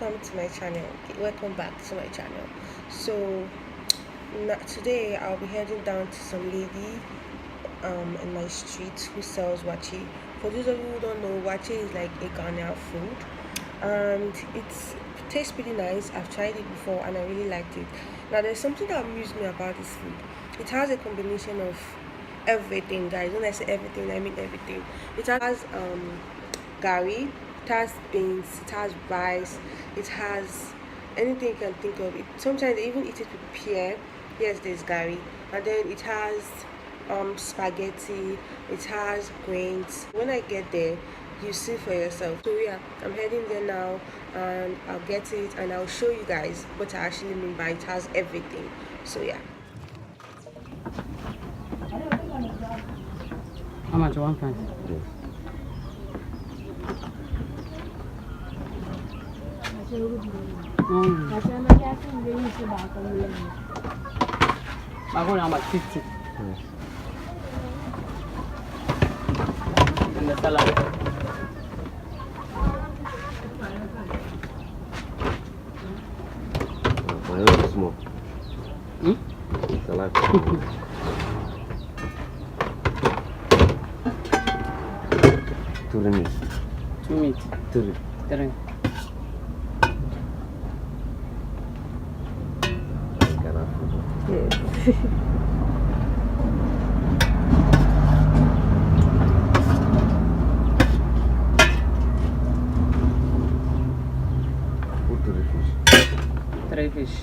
welcome to my channel. Okay, welcome back to my channel. So today I'll be heading down to some lady in my street who sells waakye. For those of you who don't know, waakye is like a Ghanaian food, and it tastes pretty nice. I've tried it before and I really liked it. Now there's something that amused me about this food. It has a combination of everything, guys. When I say everything, I mean everything. It has gari, it has beans, it has rice, it has anything you can think of. It sometimes they even eat it with pear. Yes, there's gari, and then it has spaghetti, it has grains. When I get there, you see for yourself. So yeah, I'm heading there now and I'll get it and I'll show you guys what I actually mean by it has everything. So yeah. How much? 1 pound? Yes. How much? 50. Yes. And the salad. My own is small. Hmm? I like two minutes. 2 meat. Three. 3. Yes. Put three fish. 3 fish.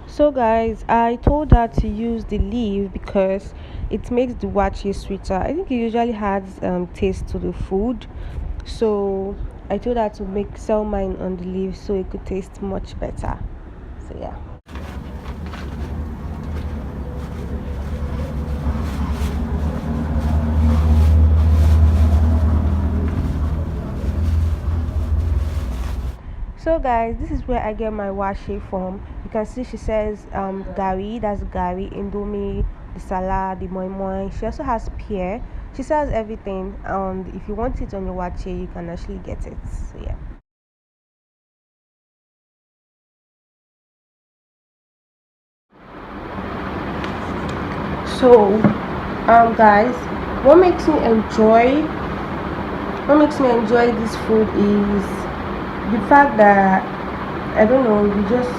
So guys, I told her to use the leaf because it makes the waakye sweeter. I think it usually adds taste to the food. So I told her to sell mine on the leaf so it could taste much better. So yeah. So guys, this is where I get my waakye from. You can see she says gari, that's gari, indomie, the salad, the moi moi. She also has pear. She sells everything, and if you want it on your waakye, you can actually get it. So yeah. So guys, what makes me enjoy this food is the fact that I don't know, you just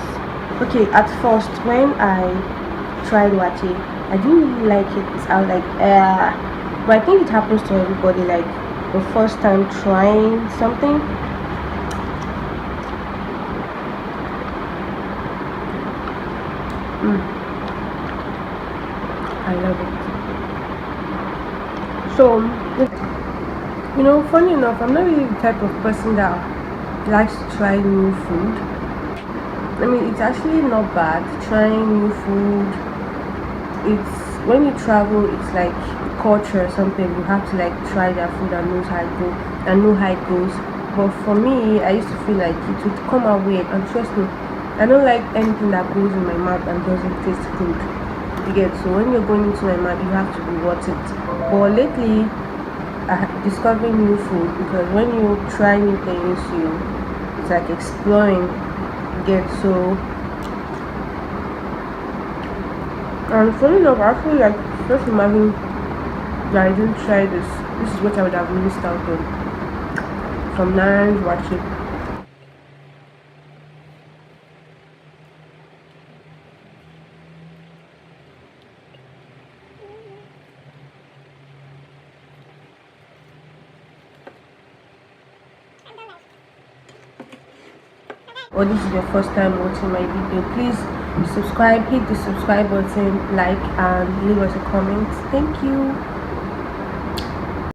okay. At first, when I tried waakye, I didn't really like it. I was like, but I think it happens to everybody. Like the first time trying something. I love it. So, funny enough, I'm not really the type of person that likes to try new food. I mean, it's actually not bad trying new food. It's when you travel, it's like culture or something. You have to like try their food and know how it goes. But for me, I used to feel like it would come out weird. And trust me, I don't like anything that goes in my mouth and doesn't taste good. You get, so when you're going into my mouth, you have to be worth it. But lately, discovering new food, because when you try new things, it's like exploring. Get so. And funny enough, I feel like just imagine that I didn't try this. This is what I would have missed out on from Nara's waakye. Or this is your first time watching my video, please subscribe, hit the subscribe button, like, and leave us a comment. Thank you.